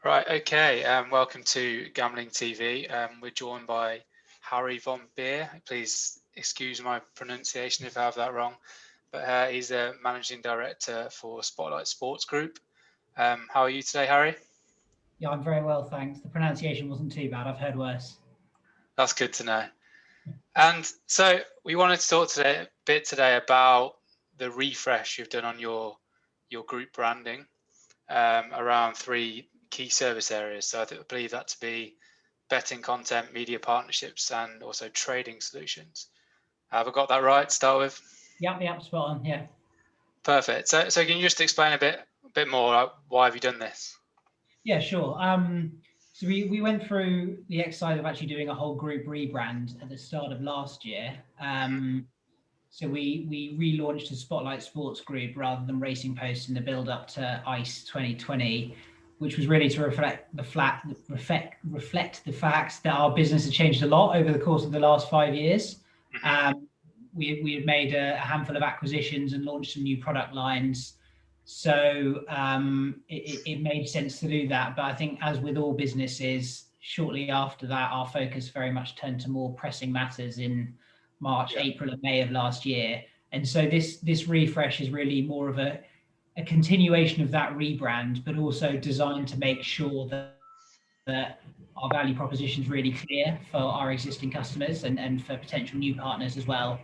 Right, okay. Welcome to Gambling TV. We're joined by Harry von Behr. Please excuse my pronunciation if I have that wrong, but he's the Managing Director for Spotlight Sports Group. How are you today, Harry? Yeah, I'm very well, thanks. The pronunciation wasn't too bad. I've heard worse. That's good to know. And so we wanted to talk today about the refresh you've done on your group branding around three key service areas. So I believe that to be betting content, media partnerships, and also trading solutions. Have I got that right to start with? Yep, spot on. Yeah. Perfect. So can you just explain a bit more? Why have you done this? Yeah, sure. So we went through the exercise of actually doing a whole group rebrand at the start of last year. So we relaunched the Spotlight Sports Group rather than Racing Post in the build up to ICE 2020, which was really to reflect the fact that our business has changed a lot over the course of the last 5 years. We had made a handful of acquisitions and launched some new product lines. So it made sense to do that. But I think, as with all businesses, shortly after that, our focus very much turned to more pressing matters in March, April, and May of last year. And so this refresh is really more of a continuation of that rebrand, but also designed to make sure that our value proposition is really clear for our existing customers and for potential new partners as well.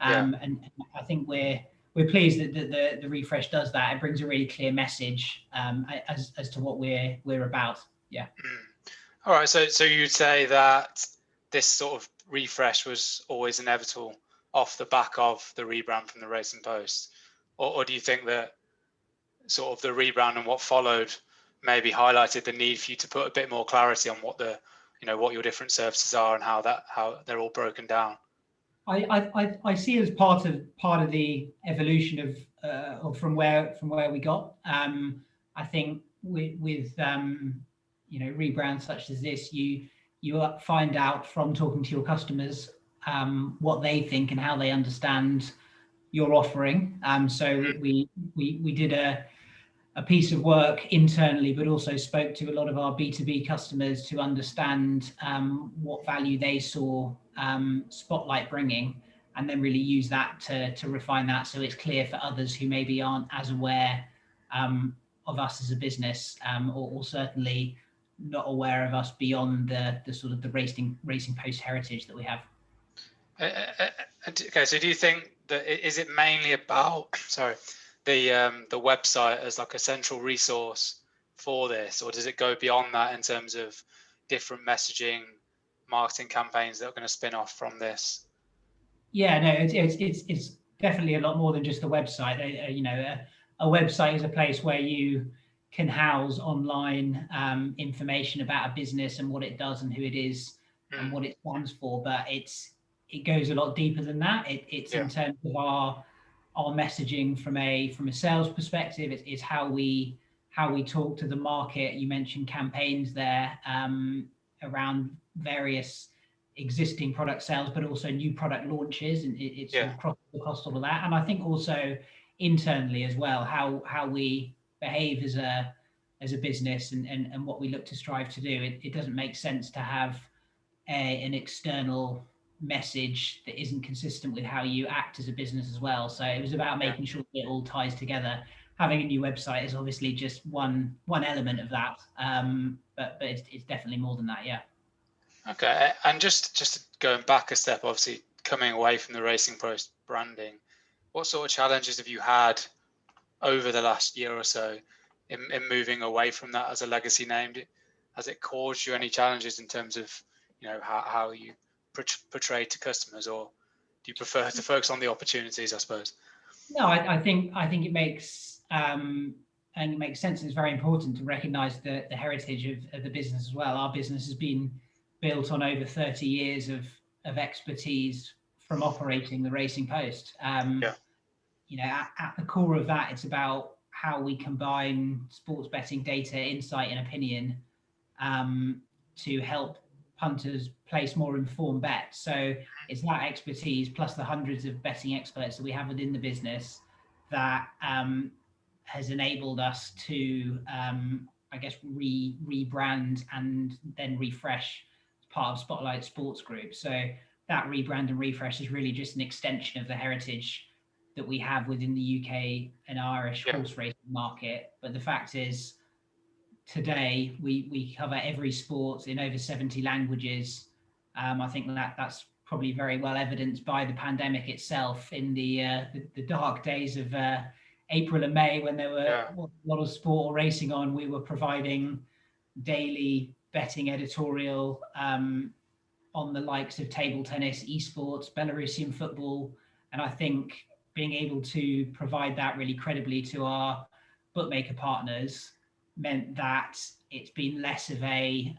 And I think we're pleased that the refresh does that. It brings a really clear message as to what we're about. Yeah. All right. So you'd say that this sort of refresh was always inevitable off the back of the rebrand from the Racing Post, or do you think that sort of the rebrand and what followed maybe highlighted the need for you to put a bit more clarity on what what your different services are and how they're all broken down? I see it as part of the evolution of from where we got. I think with rebrands such as this, you find out from talking to your customers what they think and how they understand your offering. So we did a piece of work internally, but also spoke to a lot of our B2B customers to understand what value they saw Spotlight bringing, and then really use that to refine that so it's clear for others who maybe aren't as aware of us as a business, or certainly not aware of us beyond the sort of the racing post heritage that we have. Okay, so do you think that is it mainly about the website as like a central resource for this, or does it go beyond that in terms of different messaging, marketing campaigns that are going to spin off from this? Yeah, no, it's definitely a lot more than just a website. A website is a place where you can house online information about a business and what it does and who it is and what it stands for. But it goes a lot deeper than that. It's in terms of our messaging from a sales perspective. It's how we talk to the market. You mentioned campaigns there around various existing product sales, but also new product launches, and it's sort of across all of that. And I think also internally as well, how we behave as a business and what we look to strive to do. It doesn't make sense to have an external message that isn't consistent with how you act as a business as well. So it was about making sure it all ties together. Having a new website is obviously just one element of that, but it's definitely more than that. Yeah. Okay, and just going back a step, obviously coming away from the Racing Post branding, what sort of challenges have you had over the last year or so in moving away from that as a legacy name? Has it caused you any challenges in terms of how you portray to customers, or do you prefer to focus on the opportunities, I suppose? No, I think it makes and it makes sense. It's very important to recognise the heritage of the business as well. Our business has been built on over 30 years of expertise from operating the Racing Post. At the core of that, it's about how we combine sports betting data, insight, and opinion to help punters place more informed bets. So it's that expertise plus the hundreds of betting experts that we have within the business that has enabled us to I guess, rebrand and then refresh part of Spotlight Sports Group. So that rebrand and refresh is really just an extension of the heritage that we have within the UK and Irish Yeah. horse racing market. But the fact is, today we cover every sport in over 70 languages. I think that's probably very well evidenced by the pandemic itself in the dark days of April and May, when there were a lot of sport or racing on. We were providing daily betting editorial on the likes of table tennis, esports, Belarusian football. And I think being able to provide that really credibly to our bookmaker partners meant that it's been less of a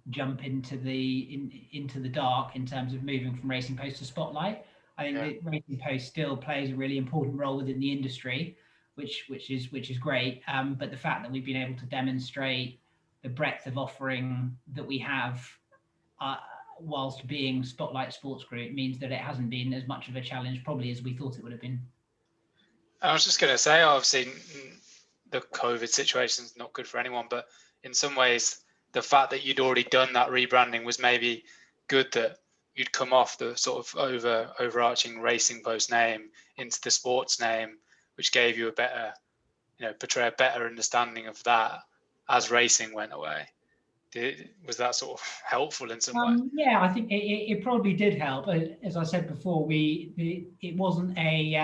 jump into the dark in terms of moving from Racing Post to Spotlight. I think that Racing Post still plays a really important role within the industry, which is great. But the fact that we've been able to demonstrate the breadth of offering that we have, whilst being Spotlight Sports Group, means that it hasn't been as much of a challenge probably as we thought it would have been. I was just going to say, obviously, the COVID situation is not good for anyone, but in some ways, the fact that you'd already done that rebranding was maybe good, that you'd come off the sort of overarching Racing Post name into the sports name, which gave you a better, portray a better understanding of that as racing went away. Was that sort of helpful in some way? Yeah, I think it probably did help. As I said before, it wasn't a.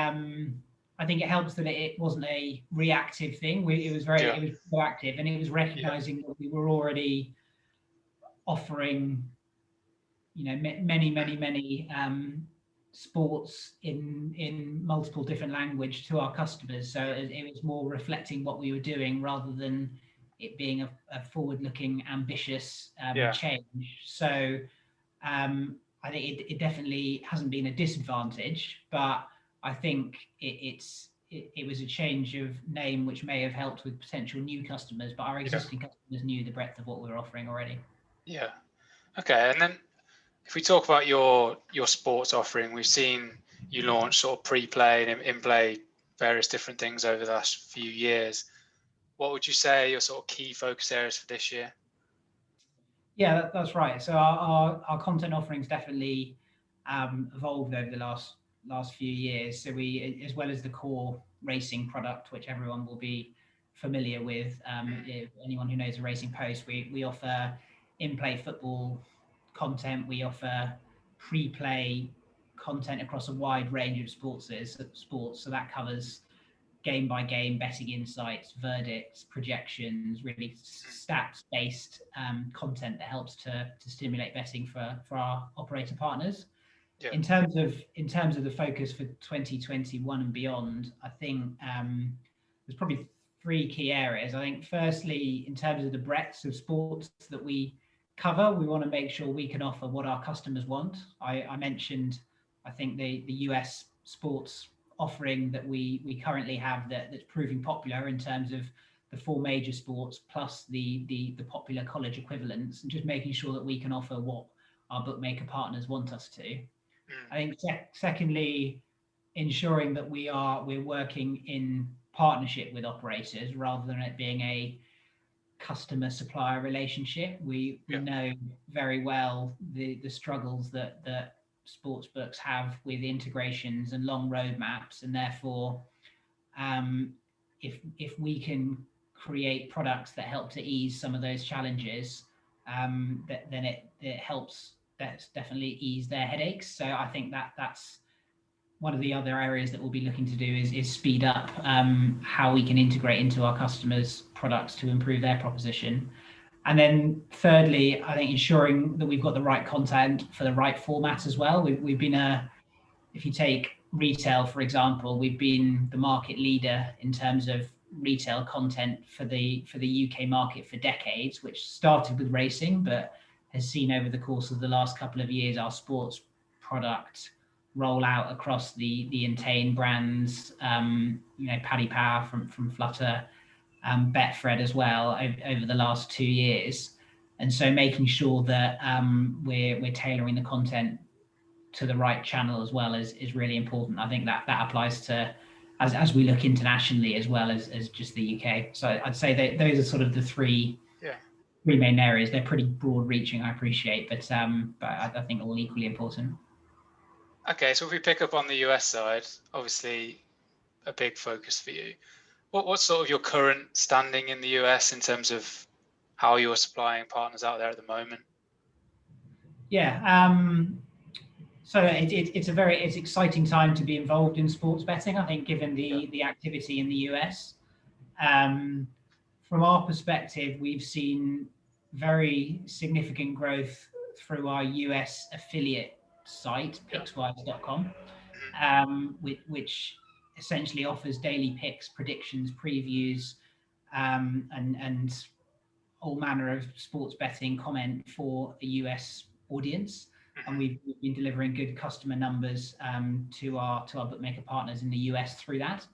I think it helps that it wasn't a reactive thing. It was proactive, and it was recognizing that we were already offering, many sports in multiple different language to our customers. So it was more reflecting what we were doing rather than it being a forward-looking, ambitious change. So I think it definitely hasn't been a disadvantage, but I think it was a change of name which may have helped with potential new customers, but our existing customers knew the breadth of what we were offering already. Yeah. Okay. And then if we talk about your sports offering, we've seen you launch sort of pre-play and in-play, various different things over the last few years. What would you say are your sort of key focus areas for this year? Yeah, that's right. So our content offerings definitely evolved over the last few years. So we, as well as the core racing product, which everyone will be familiar with, if anyone who knows a Racing Post, we offer in-play football content. We offer pre-play content across a wide range of sports. So that covers game by game betting insights, verdicts, projections, really stats based content that helps to stimulate betting for our operator partners. Yeah. In terms of the focus for 2021 and beyond, I think there's probably three key areas. I think firstly, in terms of the breadth of sports that we cover, we want to make sure we can offer what our customers want. I mentioned, I think the US sports offering that we currently have that's proving popular in terms of the four major sports plus the popular college equivalents, and just making sure that we can offer what our bookmaker partners want us to. I think secondly, ensuring that we're working in partnership with operators rather than it being a customer supplier relationship. We know very well the struggles that sports books have with integrations and long roadmaps, and therefore if we can create products that help to ease some of those challenges, then it helps. That's definitely ease their headaches. So I think that's one of the other areas that we'll be looking to do is speed up how we can integrate into our customers' products to improve their proposition. And then thirdly, I think ensuring that we've got the right content for the right format as well. We've been if you take retail, for example, we've been the market leader in terms of retail content for the UK market for decades, which started with racing, but has seen over the course of the last couple of years our sports product roll out across the Entain brands, Paddy Power from Flutter, Betfred as well over the last 2 years. And so making sure that we're tailoring the content to the right channel as well is really important. I think that applies to as we look internationally as well as just the UK. So I'd say that those are sort of the three main areas. They're pretty broad reaching, I appreciate, but I think all equally important. Okay, so if we pick up on the US side, obviously a big focus for you. What's sort of your current standing in the US in terms of how you're supplying partners out there at the moment? Yeah, so it's exciting time to be involved in sports betting. I think, given the activity in the US. From our perspective, we've seen very significant growth through our US affiliate site, pickswise.com, which essentially offers daily picks, predictions, previews, and all manner of sports betting comment for a US audience. And we've been delivering good customer numbers to our bookmaker partners in the US through that.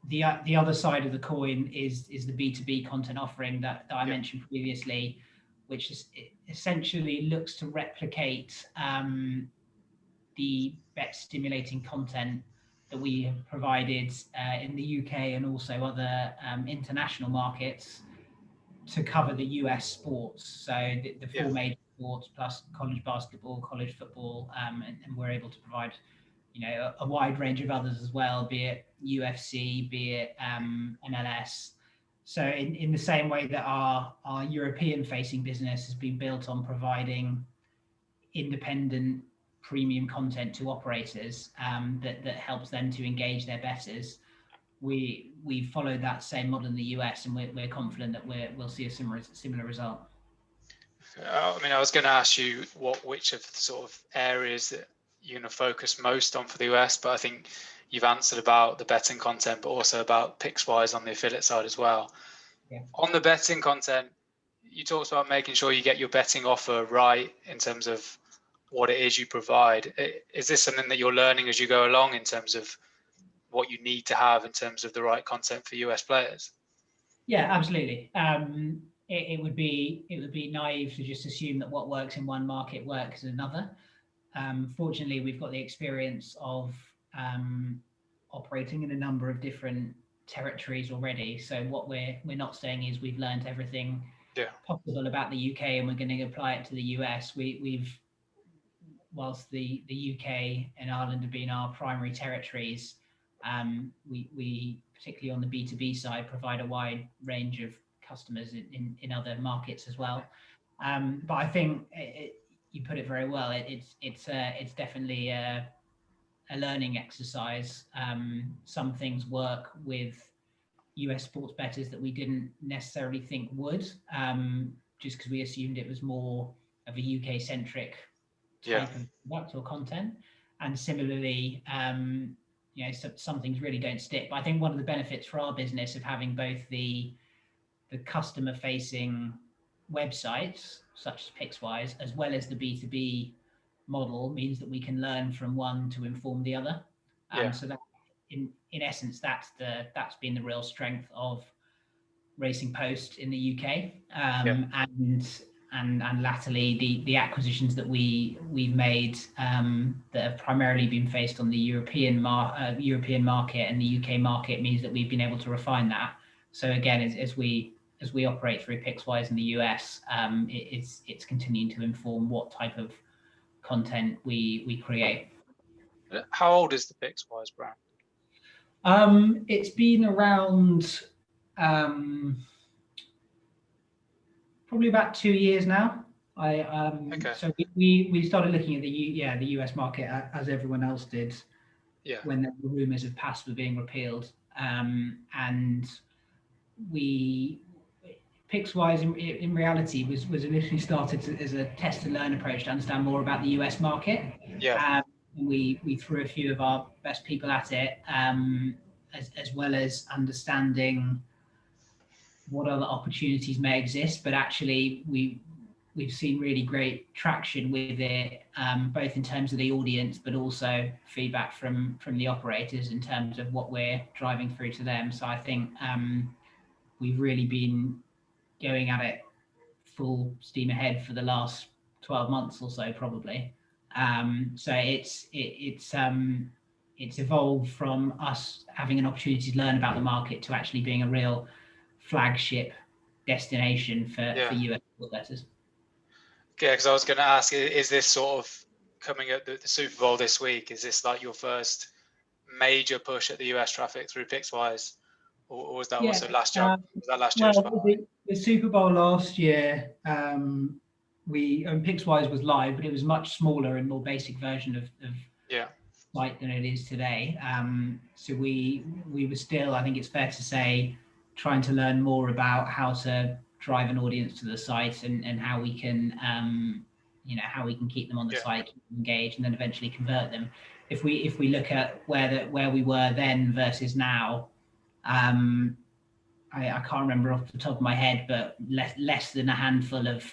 The other side of the coin is the B2B content offering that I mentioned previously, which is essentially looks to replicate the bet stimulating content that we have provided in the UK and also other international markets to cover the US sports. So the four major sports plus college basketball, college football, and we're able to provide a wide range of others as well, be it UFC, be it MLS. So in the same way that our European facing business has been built on providing independent premium content to operators that helps them to engage their bettors, we followed that same model in the US, and we're confident that we'll see a similar result. I mean, I was going to ask you which of the sort of areas that you're going to focus most on for the US, but I think you've answered about the betting content, but also about Pickswise on the affiliate side as well. On the betting content, you talked about making sure you get your betting offer right in terms of what it is you provide. Is this something that you're learning as you go along in terms of what you need to have in terms of the right content for US players? Yeah, absolutely. It would be naive to just assume that what works in one market works in another. Fortunately, we've got the experience of operating in a number of different territories already. So what we're not saying is we've learned everything possible about the UK and we're going to apply it to the US. We've whilst the UK and Ireland have been our primary territories, we particularly on the B2B side provide a wide range of customers in other markets as well. But I think you put it very well. It's definitely a learning exercise. Some things work with US sports bettors that we didn't necessarily think would, just because we assumed it was more of a UK centric type of product or content. And similarly, some things really don't stick. But I think one of the benefits for our business of having both the customer facing websites such as Pickswise as well as the B2B model means that we can learn from one to inform the other. So that in essence that's been the real strength of Racing Post in the UK. And latterly the acquisitions that we've made that have primarily been faced on the European market and the UK market means that we've been able to refine that. So again, as we operate through Pickswise in the US, it's continuing to inform what type of content we create. How old is the Pickswise brand? It's been around probably about 2 years now. So we started looking at the US market as everyone else did when the rumors of PASS were being repealed, and Pickswise in reality was initially started as a test and learn approach to understand more about the US market. We threw a few of our best people at it, as well as understanding what other opportunities may exist. But actually, we've seen really great traction with it, both in terms of the audience, but also feedback from the operators in terms of what we're driving through to them. So I think we've really been going at it full steam ahead for the last 12 months or so, probably. So it's it's evolved from us having an opportunity to learn about the market to actually being a real flagship destination for US sports bettors. Yeah, because I was going to ask, is this sort of coming at the Super Bowl this week? Is this like your first major push at the US traffic through Pixwise, or was that also last year? Was that last year? Well, the Super Bowl last year, Pixwise was live, but it was much smaller and more basic version of site than it is today. So we were still, I think it's fair to say, trying to learn more about how to drive an audience to the site and how we can how we can keep them on the site, keep them engaged, and then eventually convert them. If we look at where we were then versus now, I can't remember off the top of my head, but less than a handful of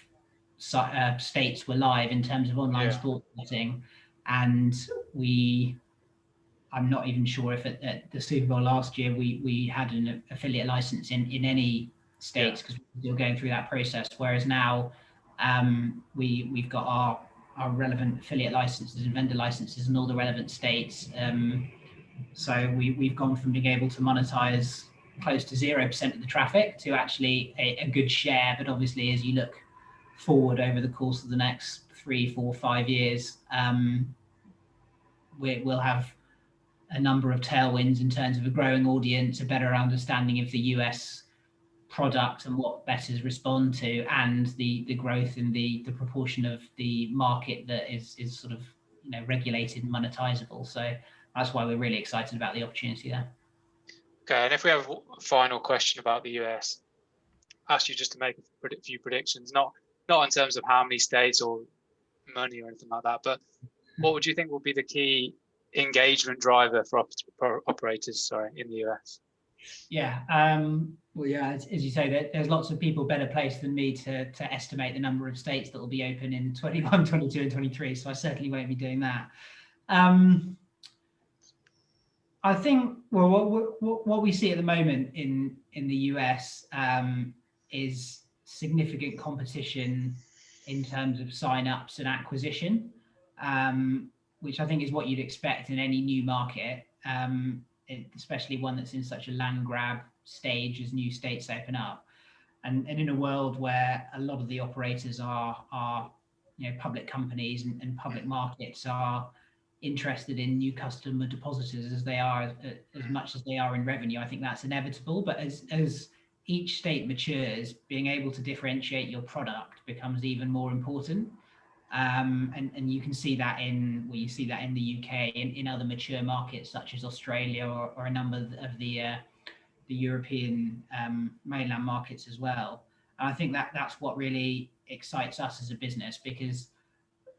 states were live in terms of online sports betting, and I'm not even sure if at the Super Bowl last year we had an affiliate license in any states because we were still going through that process. Whereas now we've got our relevant affiliate licenses and vendor licenses in all the relevant states. So we've gone from being able to monetize close to 0% of the traffic to actually a good share. But obviously, as you look forward over the course of the next 3, 4, 5 years, we'll have a number of tailwinds in terms of a growing audience, a better understanding of the US product and what bettors respond to, and the growth in the proportion of the market that is sort of regulated and monetizable. So that's why we're really excited about the opportunity there. Okay, and if we have a final question about the US, ask you just to make a few predictions, not in terms of how many states or money or anything like that, but what would you think will be the key engagement driver for operators, in the US? Yeah, as you say, there's lots of people better placed than me to estimate the number of states that will be open in 21, 22, and 23. So I certainly won't be doing that. I think what we see at the moment in the US is significant competition in terms of sign-ups and acquisition, which I think is what you'd expect in any new market, especially one that's in such a land grab stage as new states open up. And in a world where a lot of the operators are public companies and public markets are interested in new customer depositors as they are as much as they are in revenue, I think that's inevitable. But as each state matures, being able to differentiate your product becomes even more important. And you can see that in the UK and in other mature markets such as Australia or a number of the European mainland markets as well. And I think that's what really excites us as a business, because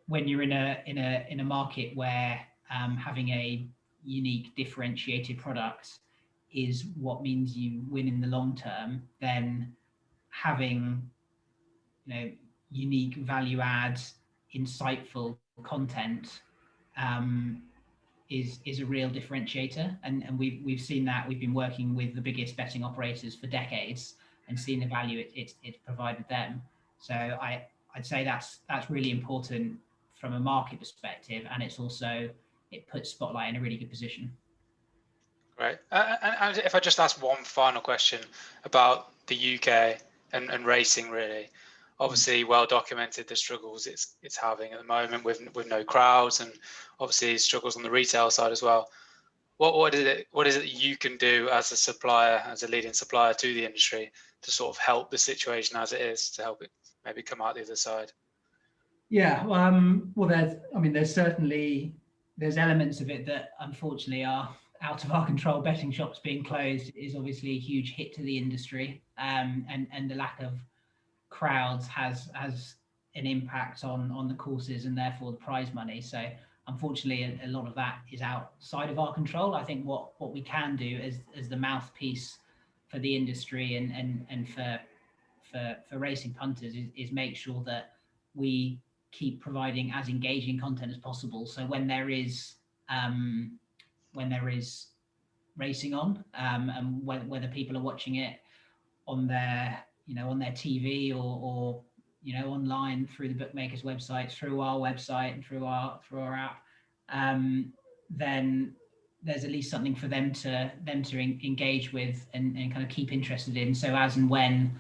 when you're in a market where having a unique differentiated product is what means you win in the long term, then having unique value add, insightful content is a real differentiator, and we've seen that. We've been working with the biggest betting operators for decades and seen the value it's provided them. So I'd say that's really important from a market perspective, and it puts Spotlight in a really good position. Great. And if I just ask one final question about the UK and racing, really, obviously well documented the struggles it's having at the moment with no crowds, and obviously struggles on the retail side as well. What is it that you can do as a supplier, as a leading supplier to the industry, to sort of help the situation as it is, to help it maybe come out the other side? Yeah, well, there's elements of it that unfortunately are out of our control. Betting shops being closed is obviously a huge hit to the industry, and the lack of crowds has an impact on the courses and therefore the prize money. So unfortunately, a lot of that is outside of our control. I think what we can do as the mouthpiece for the industry and for racing punters is make sure that we keep providing as engaging content as possible. So when there is racing on, and whether people are watching it on their TV or online through the bookmakers' websites, through our website and through our app, then there's at least something for them to engage with and kind of keep interested in. So as and when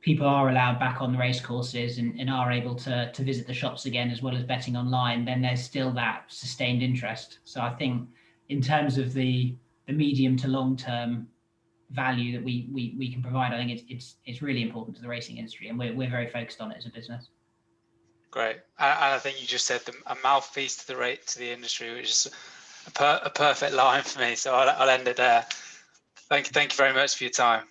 people are allowed back on the race courses and are able to visit the shops again as well as betting online, then there's still that sustained interest. So I think in terms of the medium to long term value that we can provide, I think it's really important to the racing industry, and we're very focused on it as a business. Great, and I think you just said a mouthpiece to the industry, which is a perfect line for me. So I'll end it there. Thank you very much for your time.